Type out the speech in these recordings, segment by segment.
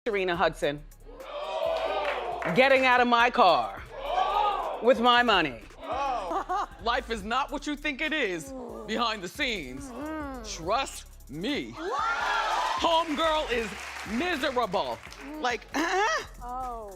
Sharina Hudson getting out of my car with my money. Life is not what you think it is behind the scenes. Trust me. Homegirl is miserable. Like, that's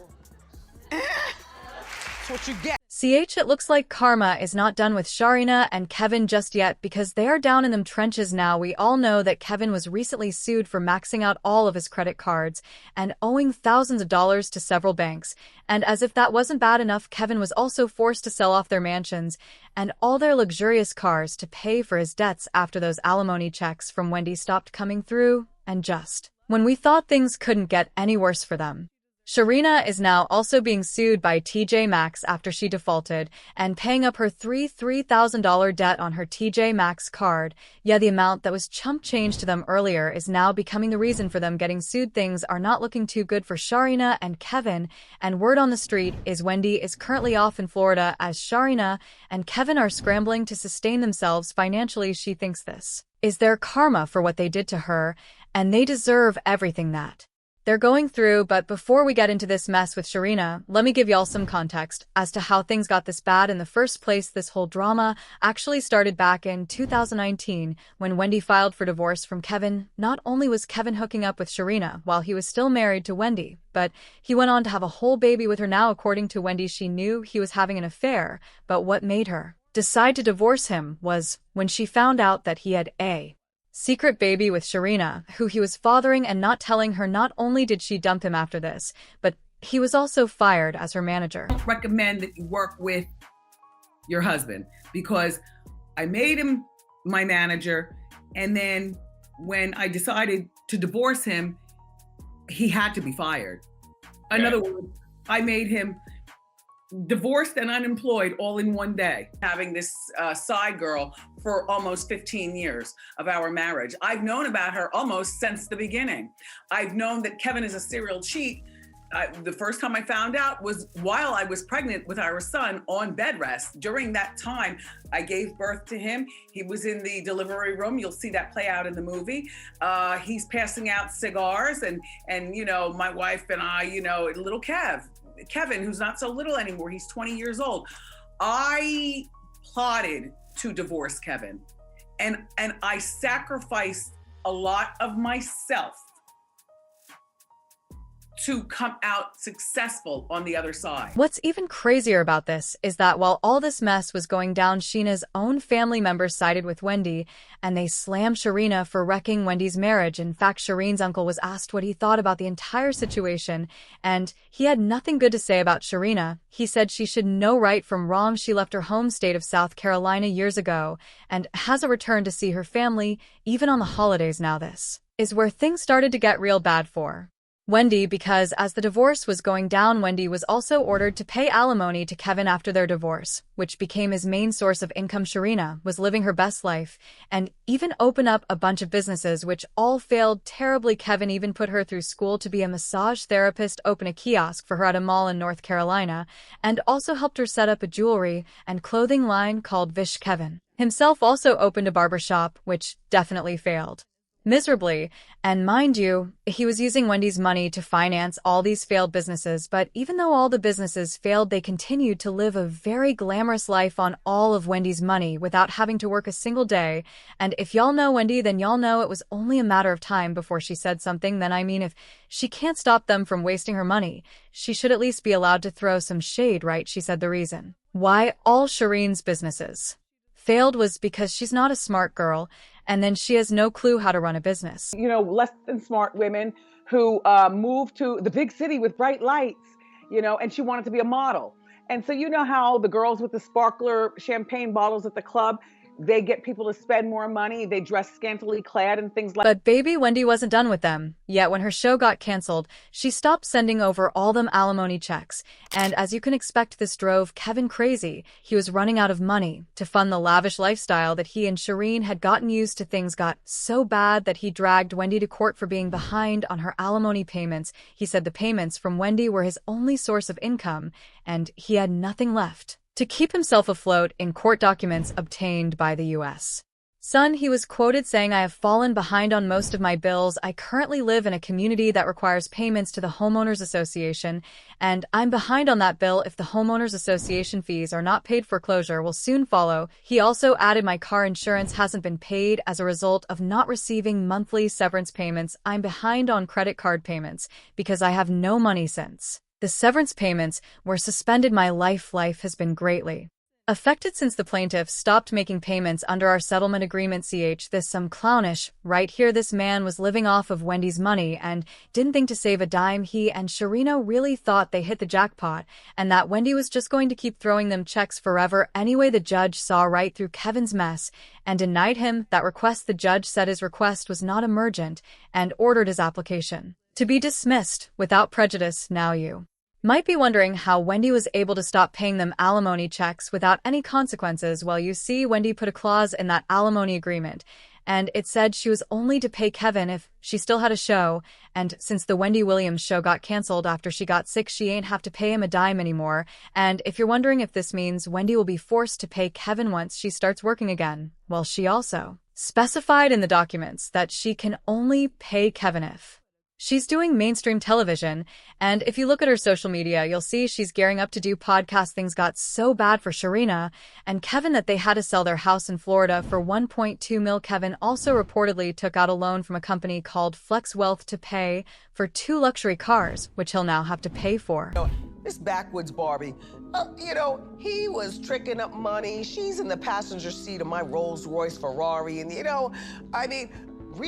what you get. CH, it looks like karma is not done with Sharina and Kevin just yet because they are down in them trenches now. We all know that Kevin was recently sued for maxing out all of his credit cards and owing thousands of dollars to several banks. And as if that wasn't bad enough, Kevin was also forced to sell off their mansions and all their luxurious cars to pay for his debts after those alimony checks from Wendy stopped coming through. And just when we thought things couldn't get any worse for them, Sharina is now also being sued by TJ Maxx after she defaulted and paying up her $3,000 debt on her TJ Maxx card. Yeah, the amount that was chump change to them earlier is now becoming the reason for them getting sued. Things are not looking too good for Sharina and Kevin, and word on the street is Wendy is currently off in Florida as Sharina and Kevin are scrambling to sustain themselves financially. She thinks this is their karma for what they did to her, and they deserve everything that they're going through. But before we get into this mess with Sharina, let me give y'all some context as to how things got this bad in the first place. This whole drama actually started back in 2019 when Wendy filed for divorce from Kevin. Not only was Kevin hooking up with Sharina while he was still married to Wendy, but he went on to have a whole baby with her. Now, according to Wendy, she knew he was having an affair, but what made her decide to divorce him was when she found out that he had a secret baby with Sharina, who he was fathering and not telling her. Not only did she dump him after this, but he was also fired as her manager. I recommend that you work with your husband because I made him my manager, and then when I decided to divorce him, he had to be fired. In other words, I made him divorced and unemployed all in one day. Having this side girl for almost 15 years of our marriage. I've known about her almost since the beginning. I've known that Kevin is a serial cheat. The first time I found out was while I was pregnant with our son on bed rest. During that time, I gave birth to him. He was in the delivery room. You'll see that play out in the movie. He's passing out cigars and you know, my wife and I, you know, little Kevin, who's not so little anymore, he's 20 years old. I plotted to divorce Kevin, and I sacrificed a lot of myself to come out successful on the other side. What's even crazier about this is that while all this mess was going down, Sheena's own family members sided with Wendy, and they slammed Sharina for wrecking Wendy's marriage. In fact, Shireen's uncle was asked what he thought about the entire situation, and he had nothing good to say about Sharina. He said she should know right from wrong. She left her home state of South Carolina years ago and hasn't returned to see her family, even on the holidays. Now this is where things started to get real bad for Wendy, because as the divorce was going down, Wendy was also ordered to pay alimony to Kevin after their divorce, which became his main source of income. Sharina was living her best life and even opened up a bunch of businesses, which all failed terribly. Kevin even put her through school to be a massage therapist, open a kiosk for her at a mall in North Carolina, and also helped her set up a jewelry and clothing line called Vish. Kevin himself also opened a barbershop, which definitely failed miserably. And mind you, he was using Wendy's money to finance all these failed businesses. But even though all the businesses failed, they continued to live a very glamorous life on all of Wendy's money without having to work a single day. And if y'all know Wendy, then y'all know it was only a matter of time before she said something. Then I mean, if she can't stop them from wasting her money, she should at least be allowed to throw some shade, right? She said the reason why all Shireen's businesses failed was because she's not a smart girl, and then she has no clue how to run a business. You know, less than smart women who moved to the big city with bright lights, you know, and she wanted to be a model. And so you know how the girls with the sparkler champagne bottles at the club, they get people to spend more money, they dress scantily clad and things like that. But baby Wendy wasn't done with them. Yet when her show got canceled, she stopped sending over all them alimony checks. And as you can expect, this drove Kevin crazy. He was running out of money to fund the lavish lifestyle that he and Shireen had gotten used to. Things got so bad that he dragged Wendy to court for being behind on her alimony payments. He said the payments from Wendy were his only source of income, and he had nothing left to keep himself afloat. In court documents obtained by the U.S. Son, he was quoted saying, "I have fallen behind on most of my bills. I currently live in a community that requires payments to the Homeowners Association, and I'm behind on that bill. If the Homeowners Association fees are not paid, foreclosure will soon follow." He also added, "My car insurance hasn't been paid as a result of not receiving monthly severance payments. I'm behind on credit card payments because I have no money since the severance payments were suspended. My life has been greatly affected since the plaintiff stopped making payments under our settlement agreement. This some clownish right here. This man was living off of Wendy's money and didn't think to save a dime. He and Sharina really thought they hit the jackpot and that Wendy was just going to keep throwing them checks forever. Anyway, the judge saw right through Kevin's mess and denied him that request. The judge said his request was not emergent and ordered his application to be dismissed without prejudice. Now you might be wondering how Wendy was able to stop paying them alimony checks without any consequences. Well, you see, Wendy put a clause in that alimony agreement, and it said she was only to pay Kevin if she still had a show, and since the Wendy Williams show got canceled after she got sick, she ain't have to pay him a dime anymore. And if you're wondering if this means Wendy will be forced to pay Kevin once she starts working again, well, she also specified in the documents that she can only pay Kevin if she's doing mainstream television, and if you look at her social media, you'll see she's gearing up to do podcasts. Things got so bad for Sharina and Kevin that they had to sell their house in Florida for $1.2 million. Kevin also reportedly took out a loan from a company called Flex Wealth to pay for 2 luxury cars, which he'll now have to pay for. This backwoods Barbie, he was tricking up money. She's in the passenger seat of my Rolls Royce Ferrari, and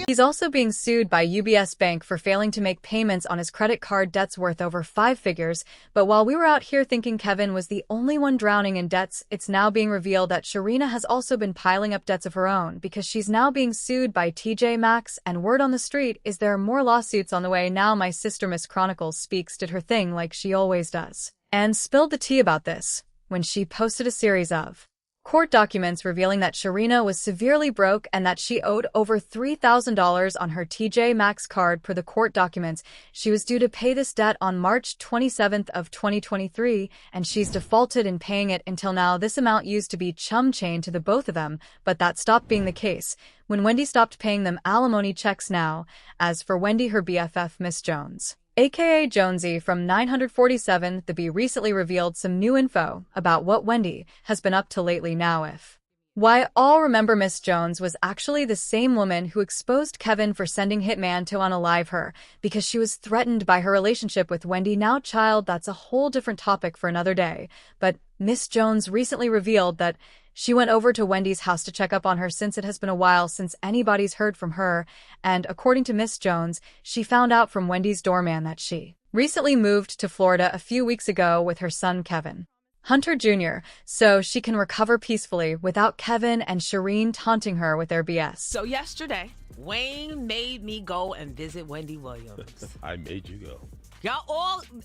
He's also being sued by UBS Bank for failing to make payments on his credit card debts worth over 5 figures. But while we were out here thinking Kevin was the only one drowning in debts, it's now being revealed that Sharina has also been piling up debts of her own because she's now being sued by TJ Maxx, and word on the street is there are more lawsuits on the way. Now my sister Miss Chronicles Speaks did her thing like she always does and spilled the tea about this when she posted a series of court documents revealing that Sharina was severely broke and that she owed over $3,000 on her TJ Maxx card. Per the court documents, she was due to pay this debt on March 27th of 2023, and she's defaulted in paying it until now. This amount used to be chum change to the both of them, but that stopped being the case when Wendy stopped paying them alimony checks. Now, as for Wendy, her BFF Miss Jones, aka Jonesy from 947, the B recently revealed some new info about what Wendy has been up to lately. Now, if why all remember, Miss Jones was actually the same woman who exposed Kevin for sending hitman to unalive her because she was threatened by her relationship with Wendy. Now, child, that's a whole different topic for another day, but Miss Jones recently revealed that she went over to Wendy's house to check up on her since it has been a while since anybody's heard from her, and according to Miss Jones, she found out from Wendy's doorman that she recently moved to Florida a few weeks ago with her son Kevin Hunter Jr., so she can recover peacefully without Kevin and Shireen taunting her with their BS. So yesterday, Wayne made me go and visit Wendy Williams. I made you go.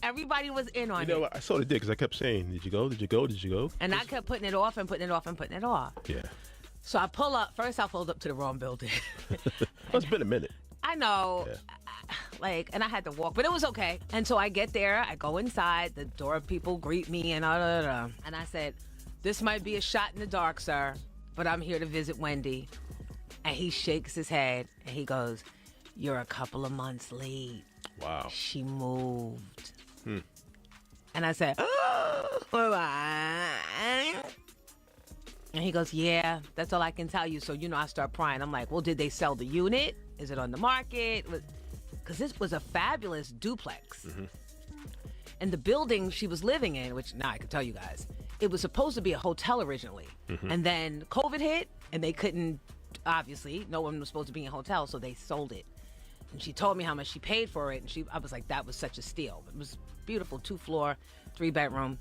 Everybody was in on it. You know what? I sort of did because I kept saying, did you go? Did you go? Did you go? And I kept putting it off and putting it off and putting it off. Yeah. So I pull up. First, I pulled up to the wrong building. Well, it's been a minute. I know. Yeah. And I had to walk, but it was okay. And so I get there. I go inside. The door people greet me and And I said, "This might be a shot in the dark, sir, but I'm here to visit Wendy." And he shakes his head and he goes, "You're a couple of months late. Wow. She moved." And I said, and he goes, "Yeah, that's all I can tell you." So, I start prying. I'm like, "Well, did they sell the unit? Is it on the market?" Because this was a fabulous duplex. And the building she was living in, which now I can tell you guys, it was supposed to be a hotel originally. And then COVID hit and they couldn't, obviously, no one was supposed to be in a hotel, so they sold it. And she told me how much she paid for it, and I was like, that was such a steal. It was beautiful, 2-floor, 3-bedroom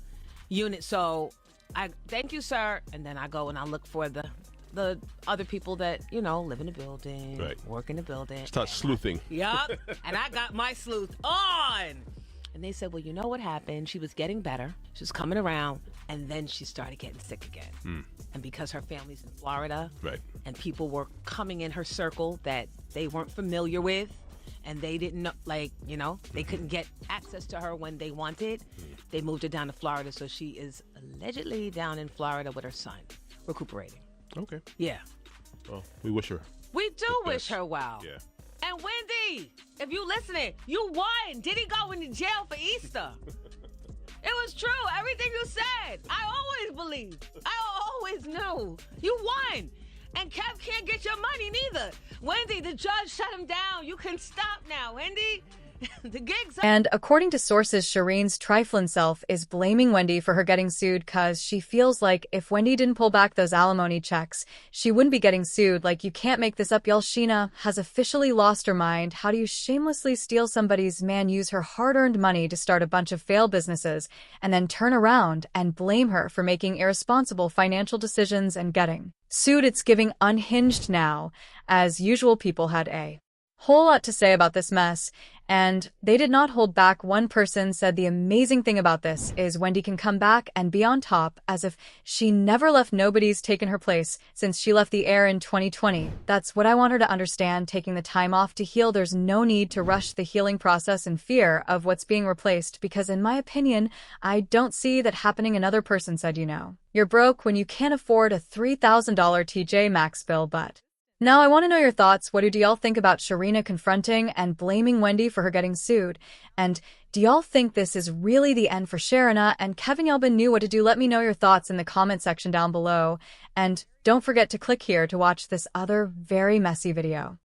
unit. So I thank you, sir. And then I go and I look for the other people that, live in the building, right, work in the building. Start sleuthing. Yup. And I got my sleuth on. And they said, well, you know what happened? She was getting better. She was coming around, and then she started getting sick again. And because her family's in Florida, right, and people were coming in her circle that they weren't familiar with, and they didn't know, they couldn't get access to her when they wanted, they moved her down to Florida. So she is allegedly down in Florida with her son, recuperating. Okay. Yeah. Well, we wish her. We do the wish best. her well. Yeah. And Wendy, if you listening, you won. Did he go into jail for Easter? It was true. Everything you said. I always believed. I always knew. You won. And Kev can't get your money neither. Wendy, the judge shut him down. You can stop now, Wendy. The gig's up. And according to sources, Shireen's trifling self is blaming Wendy for her getting sued because she feels like if Wendy didn't pull back those alimony checks, she wouldn't be getting sued. Like, you can't make this up, y'all. Sheena has officially lost her mind. How do you shamelessly steal somebody's man, use her hard-earned money to start a bunch of failed businesses, and then turn around and blame her for making irresponsible financial decisions and getting sued? It's giving unhinged now. As usual, people had a whole lot to say about this mess, and they did not hold back. One person said the amazing thing about this is Wendy can come back and be on top as if she never left. Nobody's taken her place since she left the air in 2020. That's what I want her to understand. Taking the time off to heal, there's no need to rush the healing process in fear of what's being replaced, because in my opinion, I don't see that happening. Another person said, you know, you're broke when you can't afford a $3,000 TJ Maxx bill. But now I want to know your thoughts. What do y'all think about Sharina confronting and blaming Wendy for her getting sued? And do y'all think this is really the end for Sharina and Kevin? Y'all been knew what to do. Let me know your thoughts in the comment section down below. And don't forget to click here to watch this other very messy video.